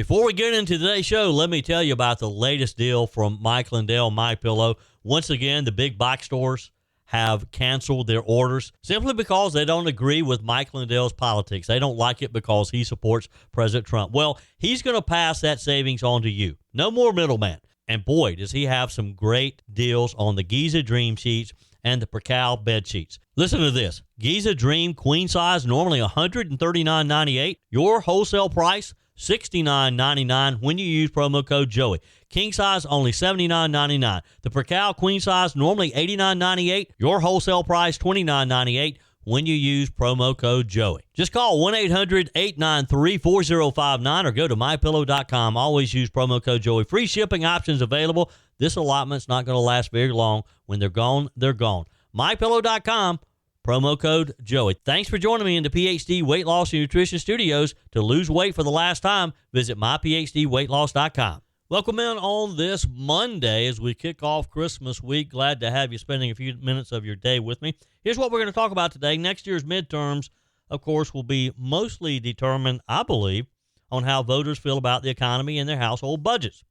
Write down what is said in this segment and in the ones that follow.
Before we get into today's show, let me tell you about the latest deal from Mike Lindell, MyPillow. Once again, the big box stores have canceled their orders simply because they don't agree with Mike Lindell's politics. They don't like it because he supports President Trump. Well, he's going to pass that savings on to you. No more middleman. And boy, does he have some great deals on the Giza Dream sheets and the Percal bed sheets. Listen to this. Giza Dream queen size, normally $139.98. Your wholesale price, $69.99 when you use promo code Joey. King size, only $79.99. The Percal queen size, normally $89.98. Your wholesale price, $29.98 when you use promo code Joey. Just call 1-800-893-4059 or go to mypillow.com. Always use promo code Joey. Free shipping options available. This allotment's not going to last very long. When they're gone, they're gone. mypillow.com. Promo code Joey. Thanks for joining me in the PhD Weight Loss and Nutrition Studios. To lose weight for the last time, visit myphdweightloss.com. Welcome in on this Monday as we kick off Christmas week. Glad to have you spending a few minutes of your day with me. Here's what we're going to talk about today. Next year's midterms, of course, will be mostly determined, I believe, on how voters feel about the economy and their household budgets.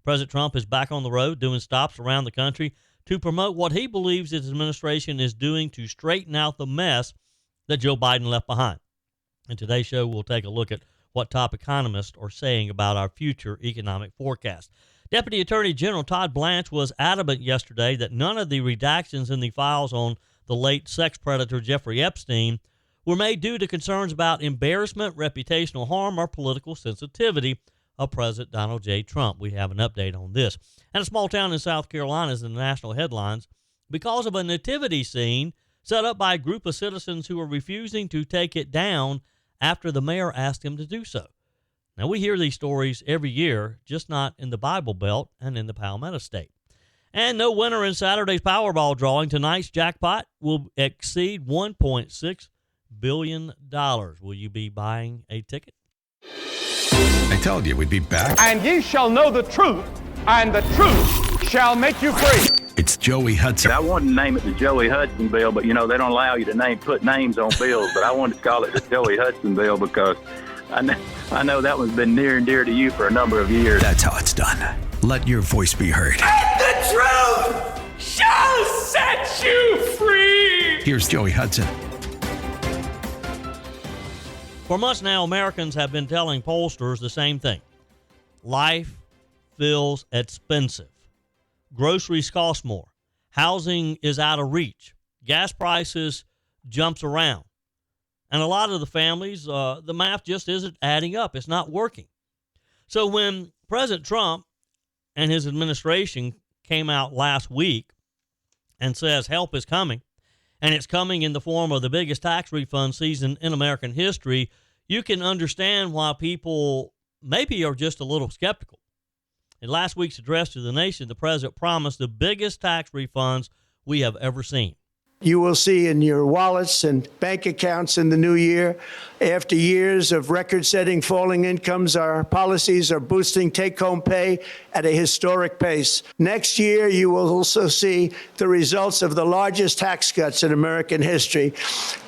President Trump is back on the road doing stops around the country to promote what he believes his administration is doing to straighten out the mess that Joe Biden left behind. In today's show, we'll take a look at what top economists are saying about our future economic forecast. Deputy Attorney General Todd Blanche was adamant yesterday that none of the redactions in the files on the late sex predator Jeffrey Epstein were made due to concerns about embarrassment, reputational harm, or political sensitivity of President Donald J. Trump. We have an update on this. And a small town in South Carolina is in the national headlines because of a nativity scene set up by a group of citizens who are refusing to take it down after the mayor asked him to do so. Now, we hear these stories every year, just not in the Bible Belt and in the Palmetto State. And no winner in Saturday's Powerball drawing. Tonight's jackpot will exceed $1.6 billion. Will you be buying a ticket? I told you we'd be back. And ye shall know the truth, and the truth shall make you free. It's Joey Hudson. I wanted to name it the Joey Hudson bill, but, they don't allow you to put names on bills. But I wanted to call it the Joey Hudson bill because I know that one's been near and dear to you for a number of years. That's how it's done. Let your voice be heard. And the truth shall set you free. Here's Joey Hudson. For months now, Americans have been telling pollsters the same thing. Life feels expensive. Groceries cost more. Housing is out of reach. Gas prices jumps around. And a lot of the families, the math just isn't adding up. It's not working. So when President Trump and his administration came out last week and says help is coming, and it's coming in the form of the biggest tax refund season in American history, you can understand why people maybe are just a little skeptical. In last week's address to the nation, the president promised the biggest tax refunds we have ever seen. You will see in your wallets and bank accounts in the new year, after years of record-setting falling incomes, our policies are boosting take-home pay at a historic pace. Next year, you will also see the results of the largest tax cuts in American history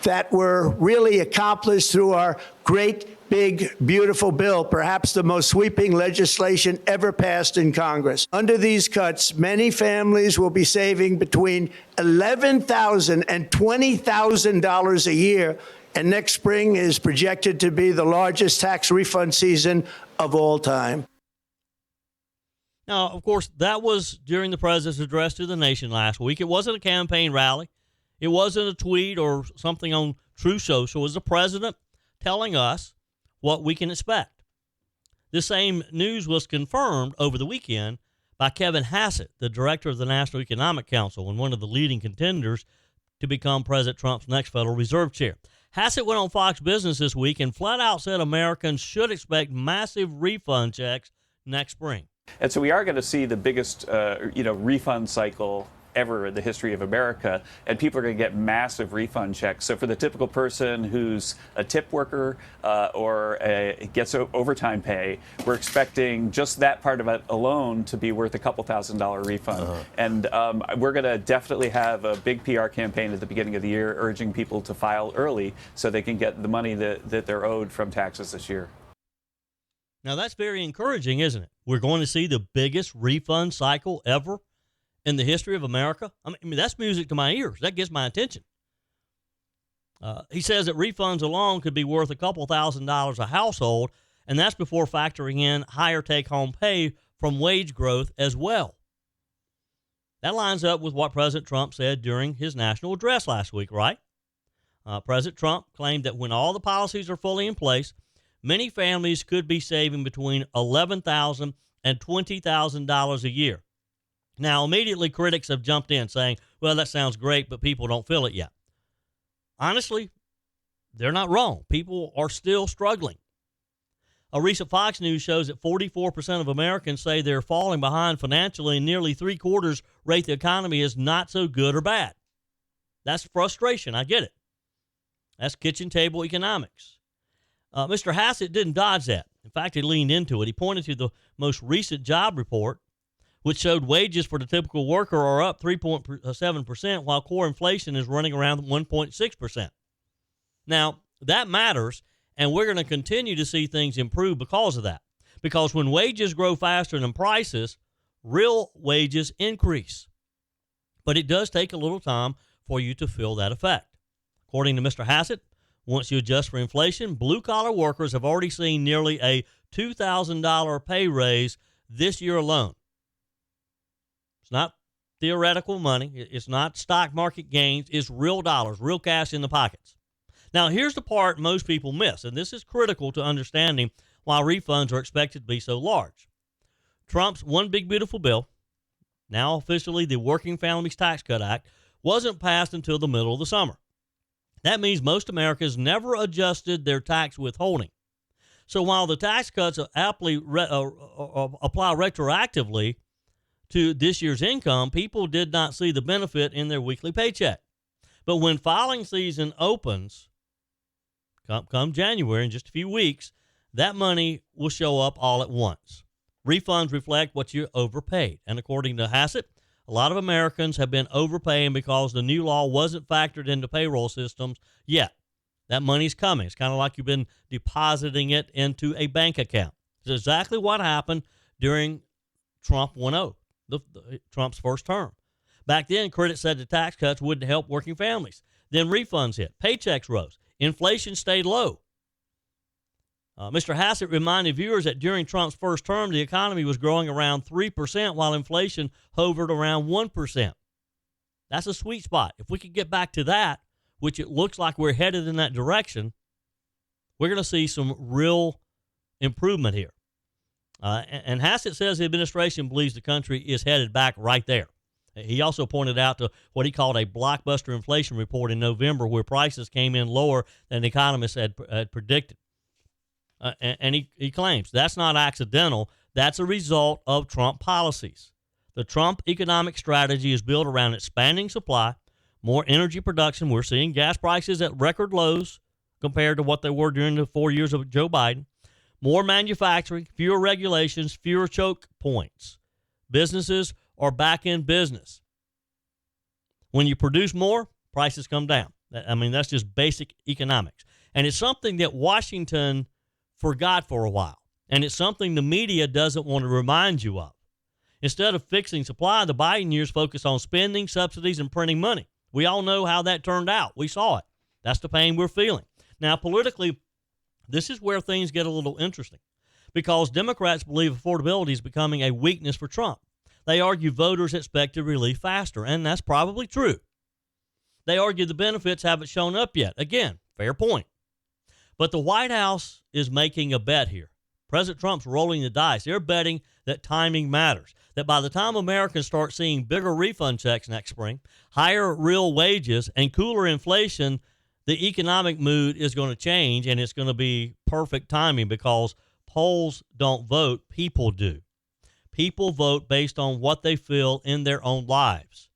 that were really accomplished through our great, big, beautiful bill, perhaps the most sweeping legislation ever passed in Congress. Under these cuts, many families will be saving between $11,000 and $20,000 a year, and next spring is projected to be the largest tax refund season of all time. Now, of course, that was during the president's address to the nation last week. It wasn't a campaign rally. It wasn't a tweet or something on Truth Social. It was the president telling us what we can expect. This same news was confirmed over the weekend by Kevin Hassett, the director of the National Economic Council and one of the leading contenders to become President Trump's next Federal Reserve chair. Hassett went on Fox Business this week and flat out said Americans should expect massive refund checks next spring. And so we are going to see the biggest, refund cycle ever in the history of America, and people are going to get massive refund checks. So for the typical person who's a tip worker or gets overtime pay, we're expecting just that part of it alone to be worth a couple $1,000 refund. And we're going to definitely have a big PR campaign at the beginning of the year urging people to file early so they can get the money that they're owed from taxes this year. Now, that's very encouraging, isn't it? We're going to see the biggest refund cycle ever in the history of America. I mean, that's music to my ears. That gets my attention. He says that refunds alone could be worth a couple $1,000s a household, and that's before factoring in higher take-home pay from wage growth as well. That lines up with what President Trump said during his national address last week, right? President Trump claimed that when all the policies are fully in place, many families could be saving between $11,000 and $20,000 a year. Now, immediately critics have jumped in saying, well, that sounds great, but people don't feel it yet. Honestly, they're not wrong. People are still struggling. A recent Fox News shows that 44% of Americans say they're falling behind financially, and nearly three-quarters rate the economy as not so good or bad. That's frustration. I get it. That's kitchen table economics. Mr. Hassett didn't dodge that. In fact, he leaned into it. He pointed to the most recent job report, which showed wages for the typical worker are up 3.7%, while core inflation is running around 1.6%. Now, that matters, and we're going to continue to see things improve because of that. Because when wages grow faster than prices, real wages increase. But it does take a little time for you to feel that effect. According to Mr. Hassett, once you adjust for inflation, blue-collar workers have already seen nearly a $2,000 pay raise this year alone. It's not theoretical money. It's not stock market gains. It's real dollars, real cash in the pockets. Now, here's the part most people miss, and this is critical to understanding why refunds are expected to be so large. Trump's One Big Beautiful Bill, now officially the Working Families Tax Cut Act, wasn't passed until the middle of the summer. That means most Americans never adjusted their tax withholding. So while the tax cuts aptly apply retroactively to this year's income, people did not see the benefit in their weekly paycheck. But when filing season opens, come January, in just a few weeks, that money will show up all at once. Refunds reflect what you overpaid. And according to Hassett, a lot of Americans have been overpaying because the new law wasn't factored into payroll systems yet. That money's coming. It's kind of like you've been depositing it into a bank account. It's exactly what happened during Trump 1.0, Trump's first term. Back then, critics said the tax cuts wouldn't help working families. Then refunds hit. Paychecks rose. Inflation stayed low. Mr. Hassett reminded viewers that during Trump's first term, the economy was growing around 3%, while inflation hovered around 1%. That's a sweet spot. If we could get back to that, which it looks like we're headed in that direction, we're going to see some real improvement here. And Hassett says the administration believes the country is headed back right there. He also pointed out to what he called a blockbuster inflation report in November, where prices came in lower than economists had predicted. And he claims that's not accidental. That's a result of Trump policies. The Trump economic strategy is built around expanding supply, more energy production. We're seeing gas prices at record lows compared to what they were during the 4 years of Joe Biden. More manufacturing, fewer regulations, fewer choke points. Businesses are back in business. When you produce more, prices come down. I mean, that's just basic economics. And it's something that Washington forgot for a while. And it's something the media doesn't want to remind you of. Instead of fixing supply, the Biden years focused on spending, subsidies, and printing money. We all know how that turned out. We saw it. That's the pain we're feeling. Now, politically, this is where things get a little interesting, because Democrats believe affordability is becoming a weakness for Trump. They argue voters expected relief faster, and that's probably true. They argue the benefits haven't shown up yet. Again, fair point. But the White House is making a bet here. President Trump's rolling the dice. They're betting that timing matters, that by the time Americans start seeing bigger refund checks next spring, higher real wages, and cooler inflation, the economic mood is going to change, and it's going to be perfect timing, because polls don't vote, people do. People vote based on what they feel in their own lives,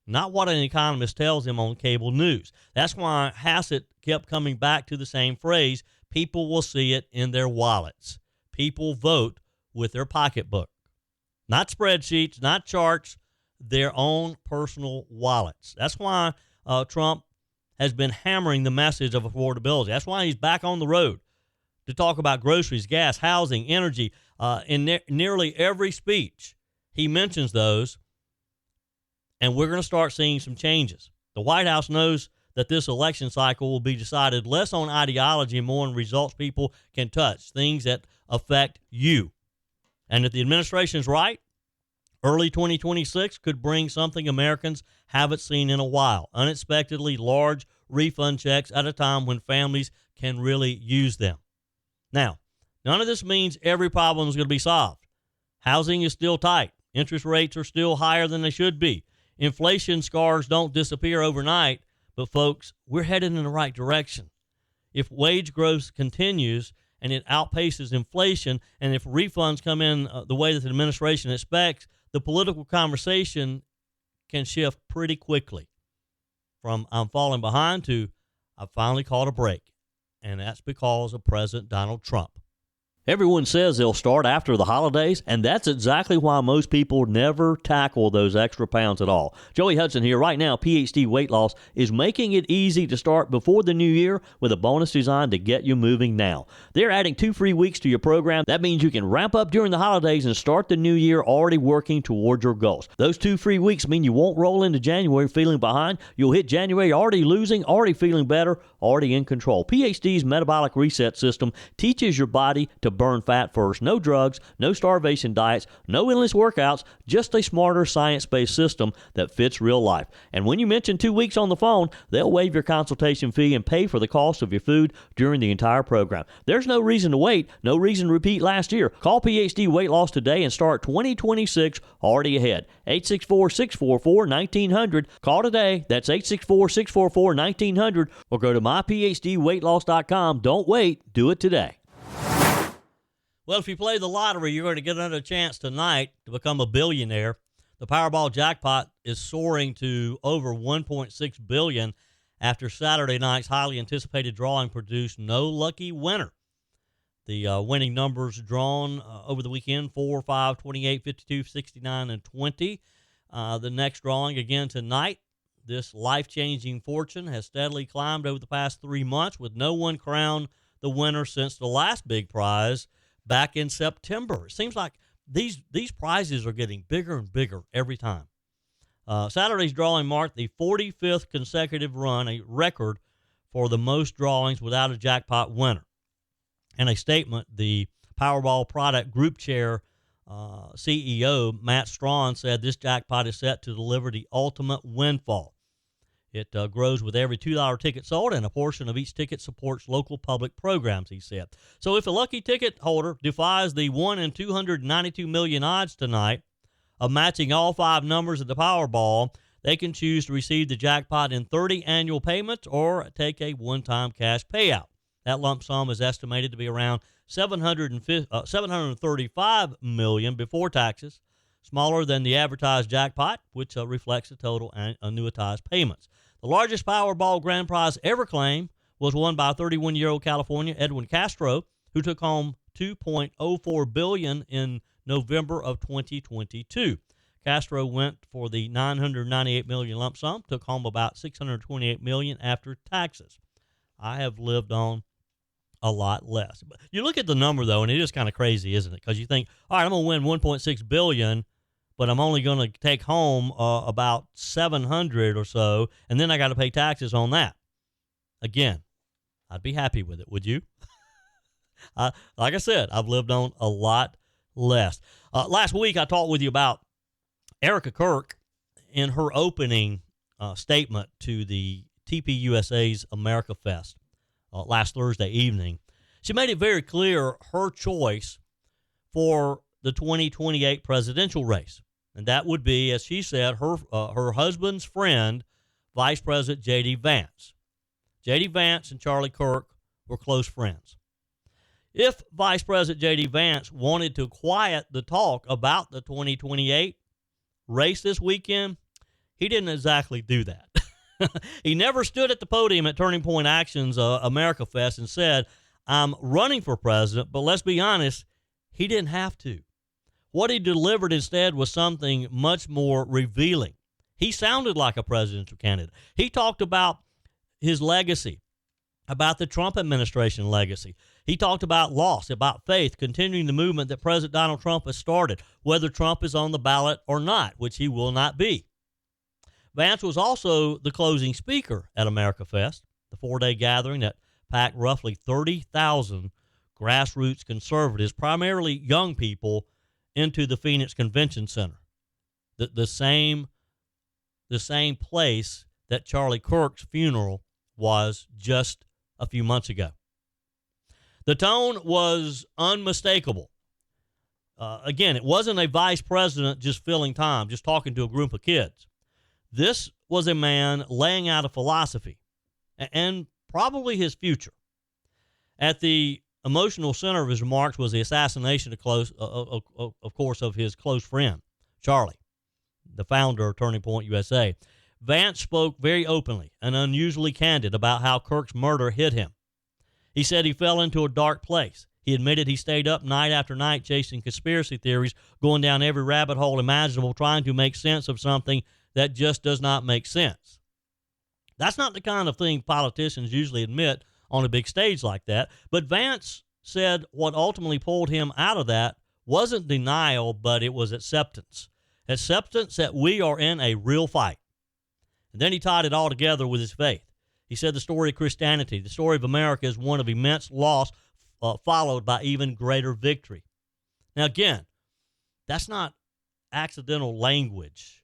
not what an economist tells them on cable news. That's why Hassett kept coming back to the same phrase: people will see it in their wallets. People vote with their pocketbook. Not spreadsheets, not charts, their own personal wallets. That's why Trump has been hammering the message of affordability. That's why he's back on the road, to talk about groceries, gas, housing, energy. In nearly every speech, he mentions those, and we're going to start seeing some changes. The White House knows that this election cycle will be decided less on ideology and more on results people can touch, things that affect you. And if the administration is right, early 2026 could bring something Americans haven't seen in a while, unexpectedly large refund checks at a time when families can really use them. Now, none of this means every problem is going to be solved. Housing is still tight. Interest rates are still higher than they should be. Inflation scars don't disappear overnight, but folks, we're headed in the right direction. If wage growth continues and it outpaces inflation, and if refunds come in the way that the administration expects, the political conversation can shift pretty quickly from I'm falling behind to I finally caught a break. And that's because of President Donald Trump. Everyone says they'll start after the holidays, and that's exactly why most people never tackle those extra pounds at all. Joey Hudson here. Right now, PhD Weight Loss is making it easy to start before the new year with a bonus designed to get you moving now. They're adding 2 free weeks to your program. That means you can ramp up during the holidays and start the new year already working toward your goals. Those 2 free weeks mean you won't roll into January feeling behind. You'll hit January already losing, already feeling better, already in control. PhD's metabolic reset system teaches your body to burn fat first. No drugs, no starvation diets, no endless workouts, just a smarter science-based system that fits real life. And when you mention 2 weeks on the phone, they'll waive your consultation fee and pay for the cost of your food during the entire program. There's no reason to wait, no reason to repeat last year. Call PhD Weight Loss today and start 2026 already ahead. 864-644-1900. Call today. That's 864-644-1900. Or go to myphdweightloss.com. Don't wait. Do it today. Well, if you play the lottery, you're going to get another chance tonight to become a billionaire. The Powerball jackpot is soaring to over $1.6 billion after Saturday night's highly anticipated drawing produced no lucky winner. The winning numbers drawn over the weekend, 4, 5, 28, 52, 69, and 20. The next drawing again tonight. This life-changing fortune has steadily climbed over the past 3 months with no one crowned the winner since the last big prize back in September. It seems like these prizes are getting bigger and bigger every time. Saturday's drawing marked the 45th consecutive run, a record for the most drawings without a jackpot winner. In a statement, the Powerball Product Group Chair CEO Matt Strawn said this jackpot is set to deliver the ultimate windfall. It grows with every $2 ticket sold, and a portion of each ticket supports local public programs, he said. So if a lucky ticket holder defies the 1 in 292 million odds tonight of matching all 5 numbers of the Powerball, they can choose to receive the jackpot in 30 annual payments or take a one-time cash payout. That lump sum is estimated to be around $735 million before taxes, smaller than the advertised jackpot, which reflects the total annuitized payments. The largest Powerball grand prize ever claimed was won by 31-year-old California Edwin Castro, who took home $2.04 billion in November of 2022. Castro went for the $998 million lump sum, took home about $628 million after taxes. I have lived on a lot less. But you look at the number, though, and it is kind of crazy, isn't it? Because you think, all right, I'm going to win $1.6 billion, but I'm only going to take home about $700 or so, and then I got to pay taxes on that. Again, I'd be happy with it. Would you? Like I said, I've lived on a lot less. Last week, I talked with you about Erica Kirk in her opening statement to the TPUSA's America Fest last Thursday evening. She made it very clear her choice for the 2028 presidential race. And that would be, as she said, her husband's friend, Vice President J.D. Vance. J.D. Vance and Charlie Kirk were close friends. If Vice President J.D. Vance wanted to quiet the talk about the 2028 race this weekend, he didn't exactly do that. He never stood at the podium at Turning Point Action's America Fest and said, I'm running for president, but let's be honest, he didn't have to. What he delivered instead was something much more revealing. He sounded like a presidential candidate. He talked about his legacy, about the Trump administration legacy. He talked about loss, about faith, continuing the movement that President Donald Trump has started, whether Trump is on the ballot or not, which he will not be. Vance was also the closing speaker at America Fest, the 4-day gathering that packed roughly 30,000 grassroots conservatives, primarily young people, into the Phoenix Convention Center, the same place that Charlie Kirk's funeral was just a few months ago. The tone was unmistakable. Again, it wasn't a vice president just filling time, just talking to a group of kids. This was a man laying out a philosophy and probably his future. At the emotional center of his remarks was the assassination of course, of his close friend, Charlie, the founder of Turning Point USA. Vance spoke very openly and unusually candid about how Kirk's murder hit him. He said he fell into a dark place. He admitted he stayed up night after night chasing conspiracy theories, going down every rabbit hole imaginable, trying to make sense of something that just does not make sense. That's not the kind of thing politicians usually admit on a big stage like that. But Vance said what ultimately pulled him out of that wasn't denial, but it was acceptance. Acceptance that we are in a real fight. And then he tied it all together with his faith. He said the story of Christianity, the story of America, is one of immense loss followed by even greater victory. Now, again, that's not accidental language.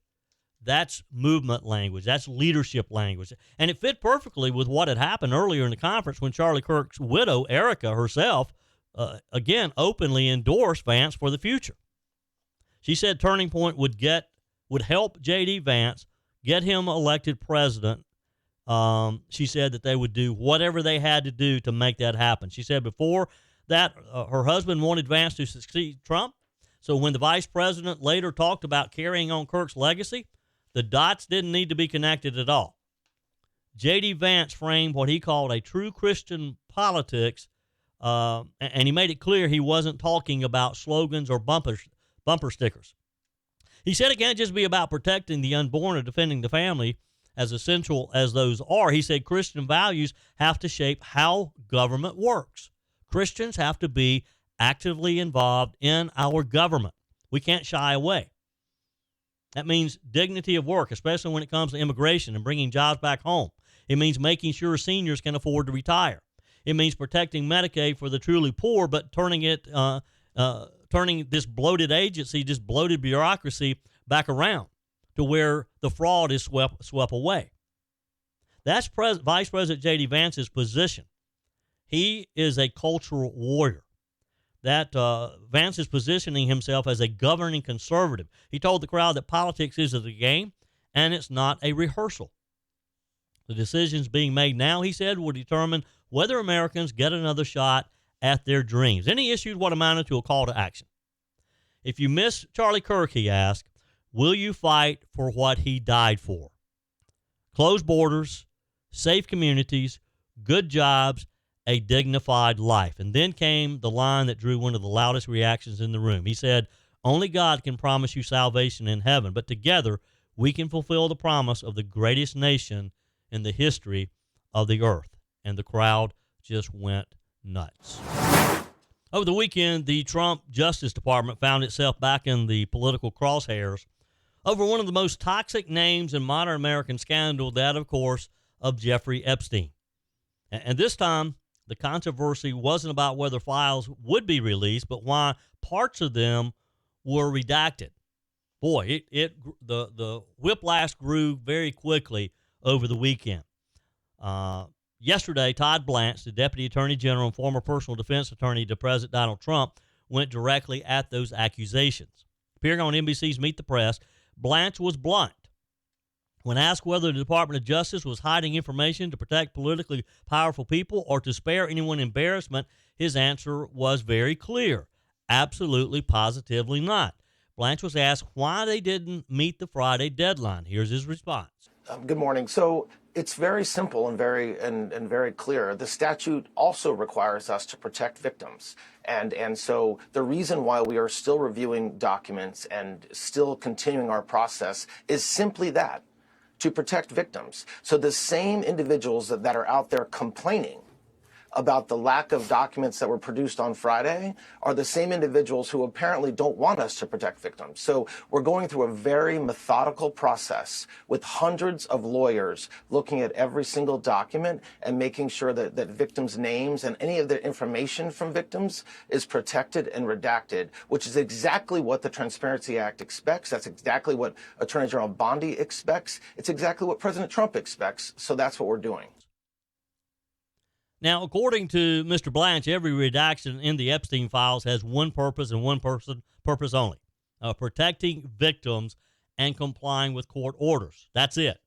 That's movement language. That's leadership language. And it fit perfectly with what had happened earlier in the conference when Charlie Kirk's widow, Erica herself, again, openly endorsed Vance for the future. She said Turning Point would help J.D. Vance get him elected president. She said that they would do whatever they had to do to make that happen. She said before that, her husband wanted Vance to succeed Trump. So when the vice president later talked about carrying on Kirk's legacy, the dots didn't need to be connected at all. J.D. Vance framed what he called a true Christian politics, and he made it clear he wasn't talking about slogans or bumper stickers. He said it can't just be about protecting the unborn or defending the family, as essential as those are. He said Christian values have to shape how government works. Christians have to be actively involved in our government. We can't shy away. That means dignity of work, especially when it comes to immigration and bringing jobs back home. It means making sure seniors can afford to retire. It means protecting Medicaid for the truly poor, but turning this bloated agency, this bloated bureaucracy back around to where the fraud is swept away. That's Vice President J.D. Vance's position. He is a cultural warrior. That Vance is positioning himself as a governing conservative. He told the crowd that politics isn't a game and it's not a rehearsal. The decisions being made now, he said, will determine whether Americans get another shot at their dreams. Then he issued what amounted to a call to action. If you miss Charlie Kirk, he asked, will you fight for what he died for? Closed borders, safe communities, good jobs, a dignified life. And then came the line that drew one of the loudest reactions in the room. He said, only God can promise you salvation in heaven, but together we can fulfill the promise of the greatest nation in the history of the earth. And the crowd just went nuts. Over the weekend, the Trump Justice Department found itself back in the political crosshairs over one of the most toxic names in modern American scandal, that, of course, of Jeffrey Epstein. And this time, the controversy wasn't about whether files would be released, but why parts of them were redacted. Boy, the whiplash grew very quickly over the weekend. Yesterday, Todd Blanche, the Deputy Attorney General and former personal defense attorney to President Donald Trump, went directly at those accusations. Appearing on NBC's Meet the Press, Blanche was blunt. When asked whether the Department of Justice was hiding information to protect politically powerful people or to spare anyone embarrassment, his answer was very clear. Absolutely, positively not. Blanche was asked why they didn't meet the Friday deadline. Here's his response. Good morning. So it's very simple and very clear. The statute also requires us to protect victims. And so the reason why we are still reviewing documents and still continuing our process is simply that, to protect victims. So the same individuals that are out there complaining about the lack of documents that were produced on Friday are the same individuals who apparently don't want us to protect victims. So we're going through a very methodical process with hundreds of lawyers looking at every single document and making sure that victims' names and any of the information from victims is protected and redacted, which is exactly what the Transparency Act expects. That's exactly what Attorney General Bondi expects. It's exactly what President Trump expects. So that's what we're doing. Now, according to Mr. Blanche, every redaction in the Epstein files has one purpose and one purpose only, protecting victims and complying with court orders. That's it.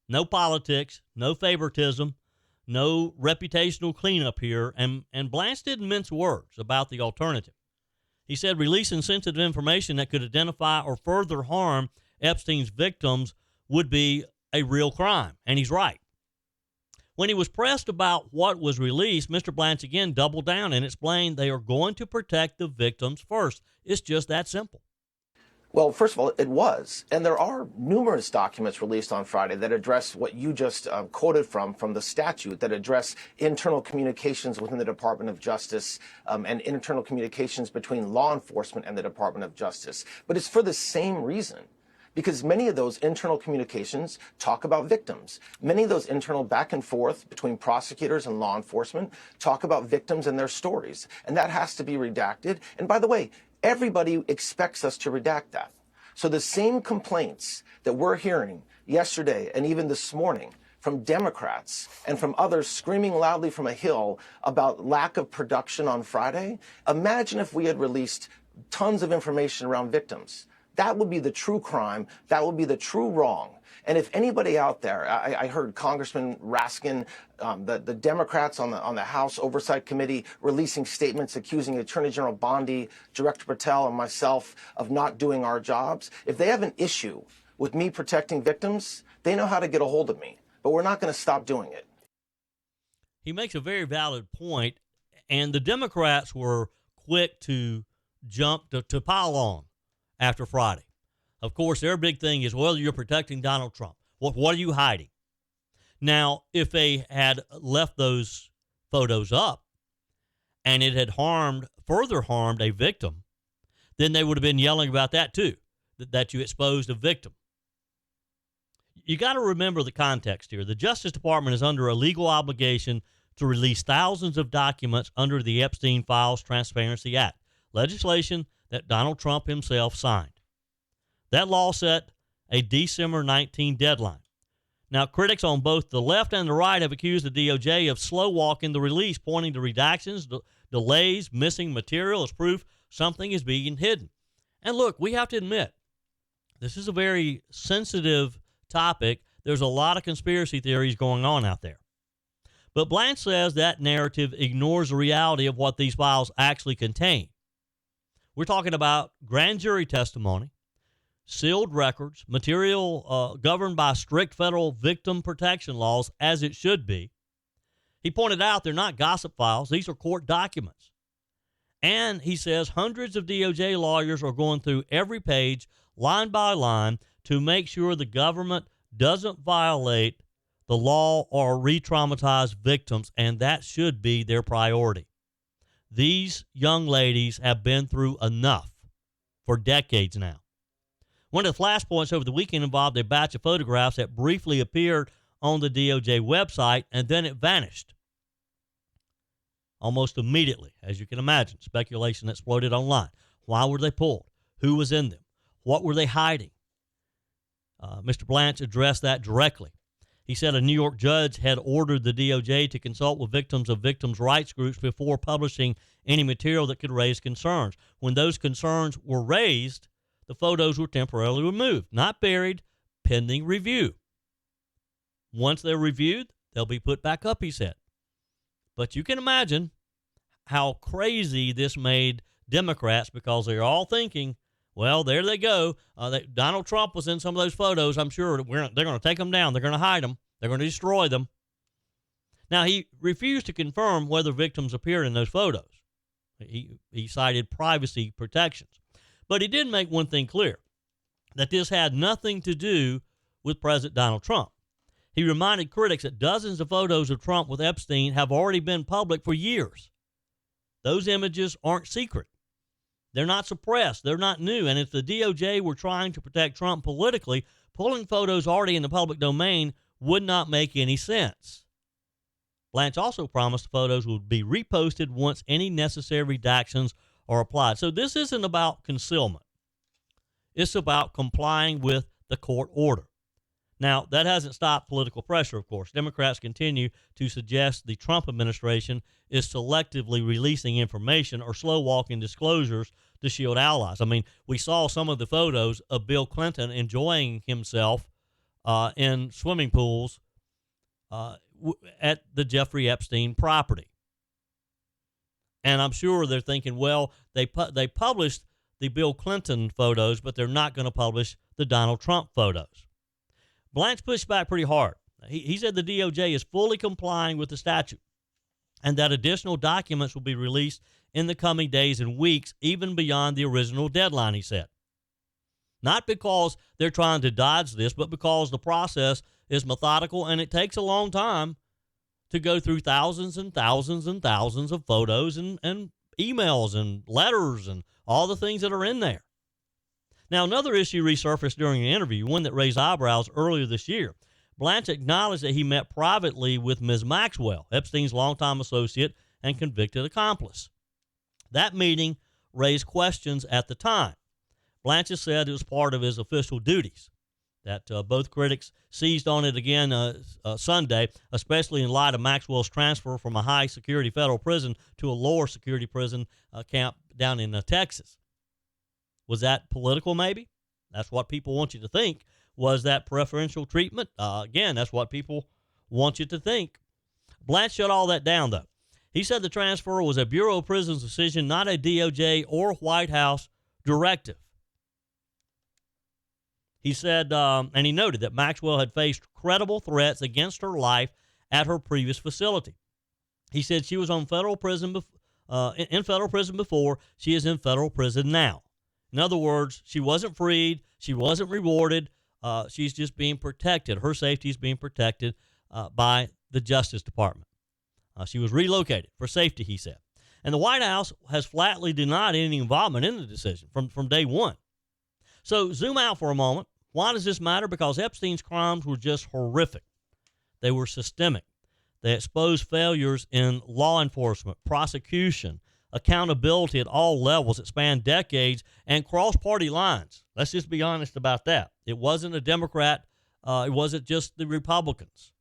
No politics, no favoritism, no reputational cleanup here. And Blanche didn't mince words about the alternative. He said releasing sensitive information that could identify or further harm Epstein's victims would be a real crime. And he's right. When he was pressed about what was released, Mr. Blanche again doubled down and explained they are going to protect the victims first. It's just that simple. Well, first of all, it was. And there are numerous documents released on Friday that address what you just quoted from the statute, that address internal communications within the Department of Justice and internal communications between law enforcement and the Department of Justice. But it's for the same reason. Because many of those internal communications talk about victims. Many of those internal back and forth between prosecutors and law enforcement talk about victims and their stories. And that has to be redacted. And by the way, everybody expects us to redact that. So the same complaints that we're hearing yesterday and even this morning from Democrats and from others screaming loudly from a hill about lack of production on Friday, imagine if we had released tons of information around victims. That would be the true crime. That would be the true wrong. And if anybody out there, I heard Congressman Raskin, the Democrats on the House Oversight Committee releasing statements accusing Attorney General Bondi, Director Patel, and myself of not doing our jobs. If they have an issue with me protecting victims, they know how to get a hold of me. But we're not going to stop doing it. He makes a very valid point, and the Democrats were quick to jump to pile on after Friday. Of course, their big thing is, well, you're protecting Donald Trump. What are you hiding? Now, if they had left those photos up and it had further harmed a victim, then they would have been yelling about that too, that you exposed a victim. You got to remember the context here. The Justice Department is under a legal obligation to release thousands of documents under the Epstein Files Transparency Act, legislation that Donald Trump himself signed. That law set a December 19 deadline. Now, critics on both the left and the right have accused the DOJ of slow-walking the release, pointing to redactions, delays, missing material as proof something is being hidden. And look, we have to admit, this is a very sensitive topic. There's a lot of conspiracy theories going on out there. But Blanche says that narrative ignores the reality of what these files actually contain. We're talking about grand jury testimony, sealed records, material governed by strict federal victim protection laws, as it should be. He pointed out they're not gossip files. These are court documents. And he says hundreds of DOJ lawyers are going through every page, line by line, to make sure the government doesn't violate the law or re-traumatize victims, and that should be their priority. These young ladies have been through enough for decades now. One of the flashpoints over the weekend involved a batch of photographs that briefly appeared on the DOJ website, and then it vanished almost immediately. As you can imagine, speculation exploded online. Why were they pulled? Who was in them? What were they hiding? Mr. Blanche addressed that directly. He said a New York judge had ordered the DOJ to consult with victims of victims' rights groups before publishing any material that could raise concerns. When those concerns were raised, the photos were temporarily removed, not buried, pending review. Once they're reviewed, they'll be put back up, he said. But you can imagine how crazy this made Democrats, because they're all thinking, well, there they go. Donald Trump was in some of those photos. I'm sure they're going to take them down. They're going to hide them. They're going to destroy them. Now, he refused to confirm whether victims appeared in those photos. He cited privacy protections. But he did make one thing clear, that this had nothing to do with President Donald Trump. He reminded critics that dozens of photos of Trump with Epstein have already been public for years. Those images aren't secret. They're not suppressed. They're not new. And if the DOJ were trying to protect Trump politically, pulling photos already in the public domain would not make any sense. Blanche also promised the photos would be reposted once any necessary redactions are applied. So this isn't about concealment. It's about complying with the court order. Now, that hasn't stopped political pressure, of course. Democrats continue to suggest the Trump administration is selectively releasing information or slow-walking disclosures to shield allies. I mean, we saw some of the photos of Bill Clinton enjoying himself in swimming pools at the Jeffrey Epstein property. And I'm sure they're thinking, well, they published the Bill Clinton photos, but they're not going to publish the Donald Trump photos. Blanche pushed back pretty hard. He said the DOJ is fully complying with the statute and that additional documents will be released in the coming days and weeks, even beyond the original deadline, he said. Not because they're trying to dodge this, but because the process is methodical and it takes a long time to go through thousands and thousands and thousands of photos and emails and letters and all the things that are in there. Now, another issue resurfaced during the interview, one that raised eyebrows earlier this year. Blanche acknowledged that he met privately with Ms. Maxwell, Epstein's longtime associate and convicted accomplice. That meeting raised questions at the time. Blanche said it was part of his official duties. That both critics seized on it again Sunday, especially in light of Maxwell's transfer from a high-security federal prison to a lower-security prison camp down in Texas. Was that political, maybe? That's what people want you to think. Was that preferential treatment? Again, that's what people want you to think. Blanche shut all that down, though. He said the transfer was a Bureau of Prisons decision, not a DOJ or White House directive. He said, and he noted that Maxwell had faced credible threats against her life at her previous facility. He said she was on federal prison in federal prison before. She is in federal prison now. In other words, she wasn't freed. She wasn't rewarded. She's just being protected. Her safety is being protected by the Justice Department. She was relocated for safety, he said. And the White House has flatly denied any involvement in the decision from day one. So zoom out for a moment. Why does this matter? Because Epstein's crimes were just horrific. They were systemic. They exposed failures in law enforcement, prosecution, accountability at all levels that spanned decades and cross-party lines. Let's just be honest about that. It wasn't a Democrat. It wasn't just the Republicans.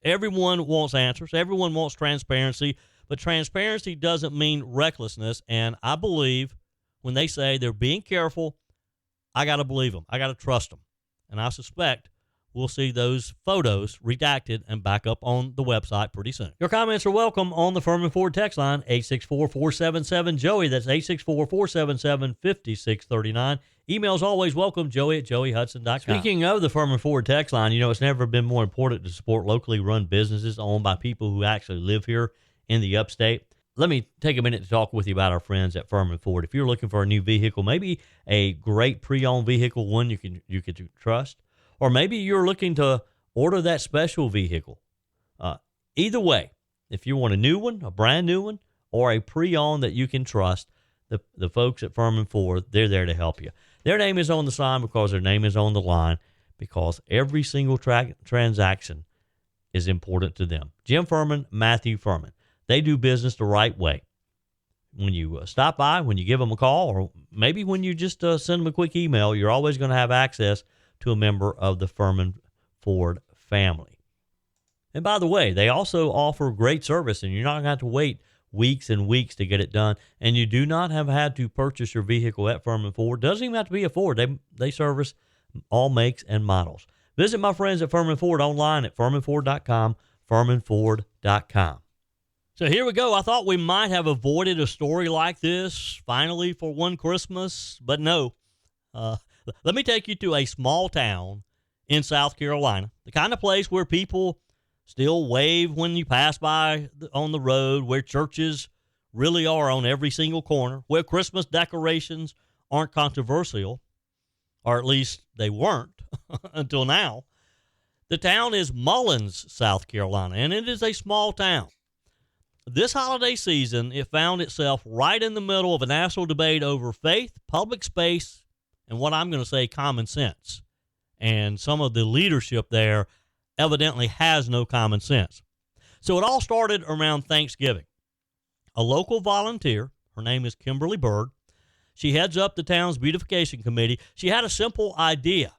Everyone wants answers. Everyone wants transparency. But transparency doesn't mean recklessness. And I believe when they say they're being careful, I got to believe them. I got to trust them. And I suspect we'll see those photos redacted and back up on the website pretty soon. Your comments are welcome on the Furman Ford text line, 864-477-JOEY. That's 864-477-5639. Emails always welcome, joey@joeyhudson.com. Speaking of the Furman Ford text line, it's never been more important to support locally run businesses owned by people who actually live here in the upstate. Let me take a minute to talk with you about our friends at Furman Ford. If you're looking for a new vehicle, maybe a great pre-owned vehicle, one you can trust, or maybe you're looking to order that special vehicle. Either way, if you want a new one, a brand new one, or a pre-owned that you can trust, the folks at Furman Ford, they're there to help you. Their name is on the sign because their name is on the line, because every single transaction is important to them. Jim Furman, Matthew Furman. They do business the right way. When you stop by, when you give them a call, or maybe when you just send them a quick email, you're always going to have access to a member of the Furman Ford family. And by the way, they also offer great service, and you're not going to have to wait weeks and weeks to get it done. And you do not have had to purchase your vehicle at Furman Ford. Doesn't even have to be a Ford. They service all makes and models. Visit my friends at Furman Ford online at furmanford.com, furmanford.com. So here we go. I thought we might have avoided a story like this finally for one Christmas, but no. Let me take you to a small town in South Carolina, the kind of place where people still wave when you pass by on the road, where churches really are on every single corner, where Christmas decorations aren't controversial, or at least they weren't until now. The town is Mullins, South Carolina, and it is a small town. This holiday season, it found itself right in the middle of a national debate over faith, public space, and what I'm going to say, common sense. And some of the leadership there evidently has no common sense. So it all started around Thanksgiving. A local volunteer, her name is Kimberly Bird, she heads up the town's beautification committee. She had a simple idea.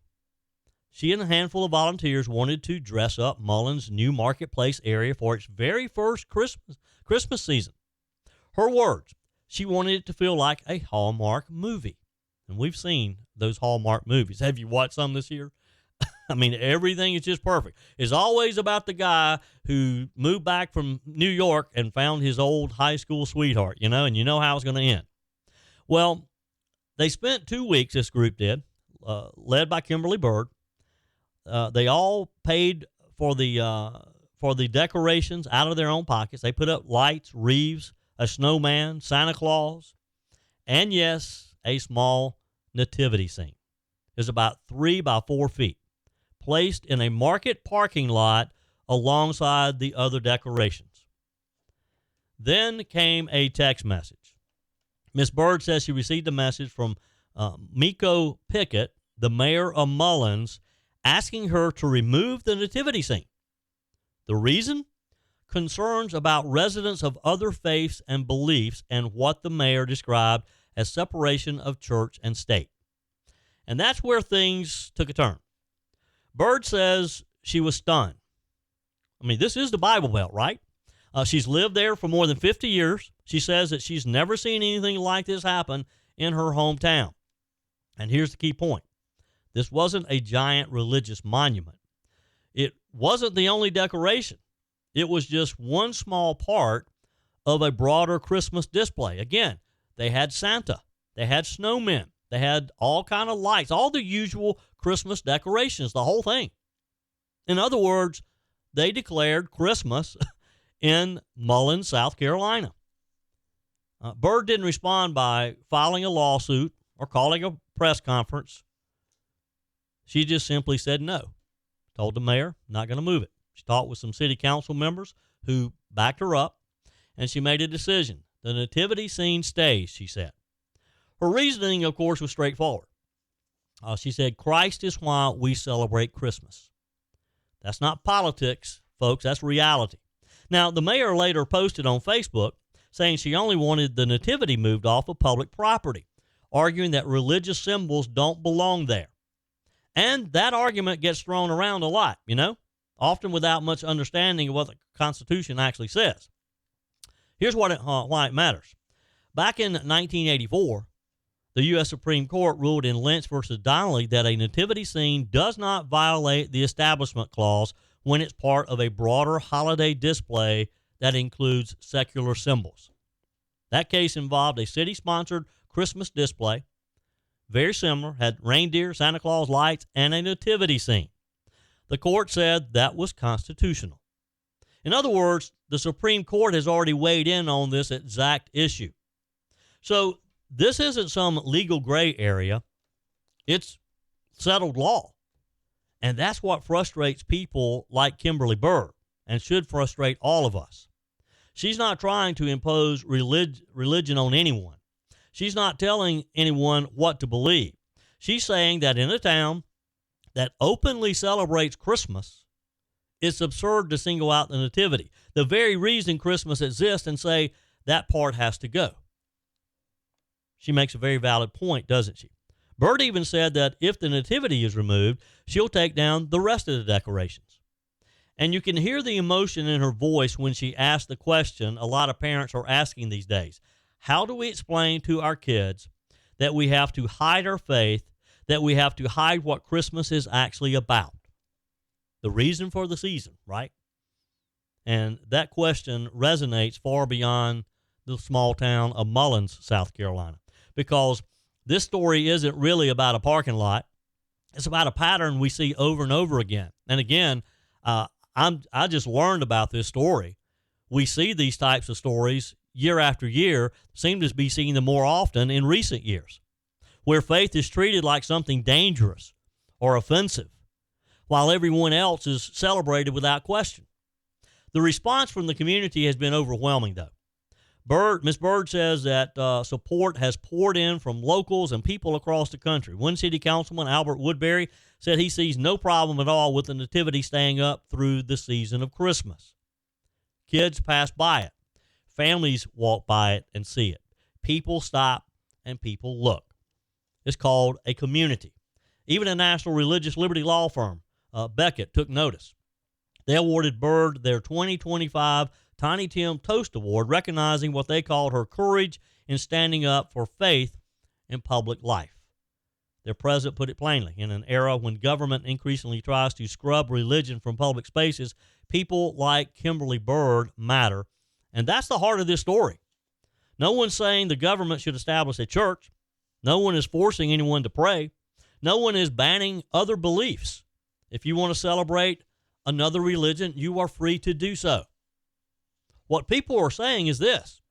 She and a handful of volunteers wanted to dress up Mullins' new marketplace area for its very first Christmas season. Her words, she wanted it to feel like a Hallmark movie. And we've seen those Hallmark movies. Have you watched some this year? I mean, everything is just perfect. It's always about the guy who moved back from New York and found his old high school sweetheart, and you know how it's going to end. Well, they spent 2 weeks, this group did, led by Kimberly Bird. They all paid for the decorations out of their own pockets. They put up lights, wreaths, a snowman, Santa Claus, and yes, a small nativity scene. It's about 3 by 4 feet, placed in a market parking lot alongside the other decorations. Then came a text message. Miss Bird says she received a message from Miko Pickett, the mayor of Mullins, asking her to remove the nativity scene. The reason? Concerns about residents of other faiths and beliefs and what the mayor described as separation of church and state. And that's where things took a turn. Bird says she was stunned. I mean, this is the Bible Belt, right? She's lived there for more than 50 years. She says that she's never seen anything like this happen in her hometown. And here's the key point. This wasn't a giant religious monument. It wasn't the only decoration. It was just one small part of a broader Christmas display. Again, they had Santa. They had snowmen. They had all kind of lights, all the usual Christmas decorations, the whole thing. In other words, they declared Christmas in Mullins, South Carolina. Bird didn't respond by filing a lawsuit or calling a press conference. She just simply said no. Told the mayor, not going to move it. She talked with some city council members who backed her up, and she made a decision. The nativity scene stays, she said. Her reasoning, of course, was straightforward. She said, Christ is why we celebrate Christmas. That's not politics, folks. That's reality. Now, the mayor later posted on Facebook saying she only wanted the nativity moved off of public property, arguing that religious symbols don't belong there. And that argument gets thrown around a lot, often without much understanding of what the Constitution actually says. Here's why it matters. Back in 1984, the U.S. Supreme Court ruled in Lynch versus Donnelly that a nativity scene does not violate the Establishment Clause when it's part of a broader holiday display that includes secular symbols. That case involved a city-sponsored Christmas display, very similar, had reindeer, Santa Claus lights, and a nativity scene. The court said that was constitutional. In other words, the Supreme Court has already weighed in on this exact issue. So this isn't some legal gray area. It's settled law. And that's what frustrates people like Kimberly Bird and should frustrate all of us. She's not trying to impose religion on anyone. She's not telling anyone what to believe. She's saying that in a town that openly celebrates Christmas, it's absurd to single out the nativity, the very reason Christmas exists, and say that part has to go. She makes a very valid point, doesn't she? Bird even said that if the nativity is removed, she'll take down the rest of the decorations. And you can hear the emotion in her voice when she asks the question a lot of parents are asking these days. How do we explain to our kids that we have to hide our faith, that we have to hide what Christmas is actually about? The reason for the season, right? And that question resonates far beyond the small town of Mullins, South Carolina, because this story isn't really about a parking lot. It's about a pattern we see over and over again. And again, I just learned about this story. We see these types of stories year after year, seem to be seeing them more often in recent years, where faith is treated like something dangerous or offensive, while everyone else is celebrated without question. The response from the community has been overwhelming, though. Ms. Bird says that support has poured in from locals and people across the country. One city councilman, Albert Woodbury, said he sees no problem at all with the nativity staying up through the season of Christmas. Kids pass by it. Families walk by it and see it. People stop and people look. It's called a community. Even a national religious liberty law firm, Beckett, took notice. They awarded Bird their 2025 Tiny Tim Toast Award, recognizing what they called her courage in standing up for faith in public life. Their president put it plainly, in an era when government increasingly tries to scrub religion from public spaces, people like Kimberly Bird matter, and that's the heart of this story. No one's saying the government should establish a church. No one is forcing anyone to pray. No one is banning other beliefs. If you want to celebrate another religion, you are free to do so. What people are saying is this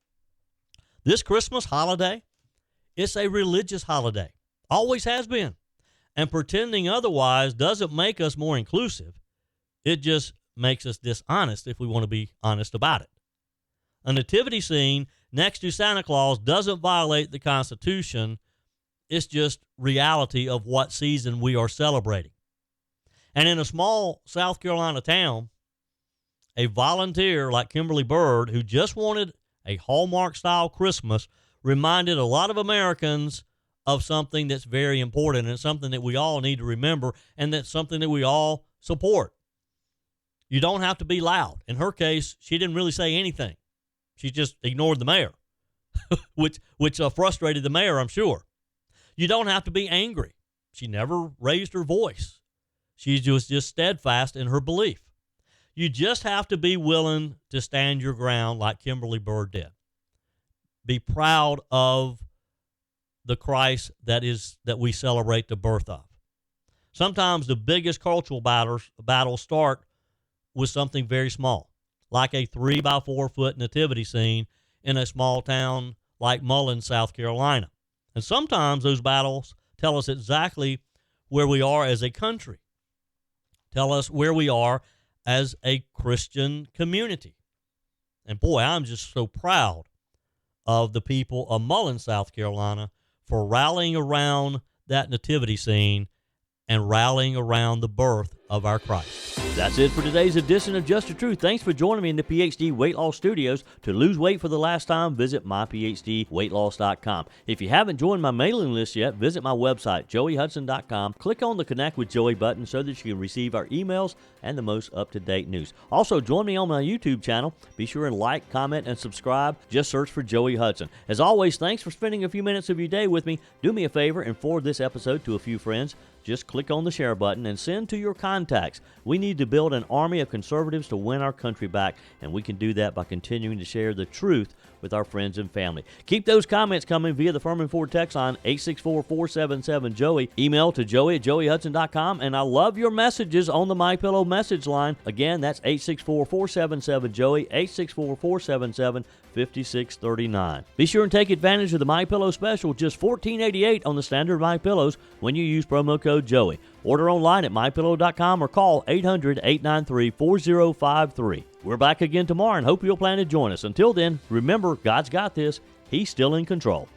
Christmas holiday, it's a religious holiday. Always has been. And pretending otherwise doesn't make us more inclusive. It just makes us dishonest if we want to be honest about it. A nativity scene next to Santa Claus doesn't violate the Constitution. It's just reality of what season we are celebrating. And in a small South Carolina town, a volunteer like Kimberly Bird, who just wanted a Hallmark-style Christmas, reminded a lot of Americans of something that's very important and something that we all need to remember, and that's something that we all support. You don't have to be loud. In her case, she didn't really say anything. She just ignored the mayor, which frustrated the mayor, I'm sure. You don't have to be angry. She never raised her voice. She was just steadfast in her belief. You just have to be willing to stand your ground like Kimberly Bird did. Be proud of the Christ that we celebrate the birth of. Sometimes the biggest cultural battles start with something very small, like a 3x4 foot nativity scene in a small town like Mullins, South Carolina. And sometimes those battles tell us exactly where we are as a country, tell us where we are as a Christian community. And boy, I'm just so proud of the people of Mullins, South Carolina, for rallying around that nativity scene and rallying around the birth of our Christ. That's it for today's edition of Just the Truth. Thanks for joining me in the PhD Weight Loss Studios. To lose weight for the last time, visit myphdweightloss.com. If you haven't joined my mailing list yet, visit my website, joeyhudson.com. Click on the Connect with Joey button so that you can receive our emails and the most up-to-date news. Also, join me on my YouTube channel. Be sure and like, comment, and subscribe. Just search for Joey Hudson. As always, thanks for spending a few minutes of your day with me. Do me a favor and forward this episode to a few friends. Just click on the share button and send to your contacts. We need to build an army of conservatives to win our country back, and we can do that by continuing to share the truth with our friends and family. Keep those comments coming via the Furman Ford text line, 864-477-JOEY. Email to joey@joeyhudson.com, and I love your messages on the MyPillow message line. Again, that's 864-477-JOEY, 864-477-5639. Be sure and take advantage of the MyPillow special, just $14.88 on the standard MyPillows when you use promo code Joey. Order online at mypillow.com or call 800-893-4053. We're back again tomorrow and hope you'll plan to join us. Until then, remember, God's got this. He's still in control.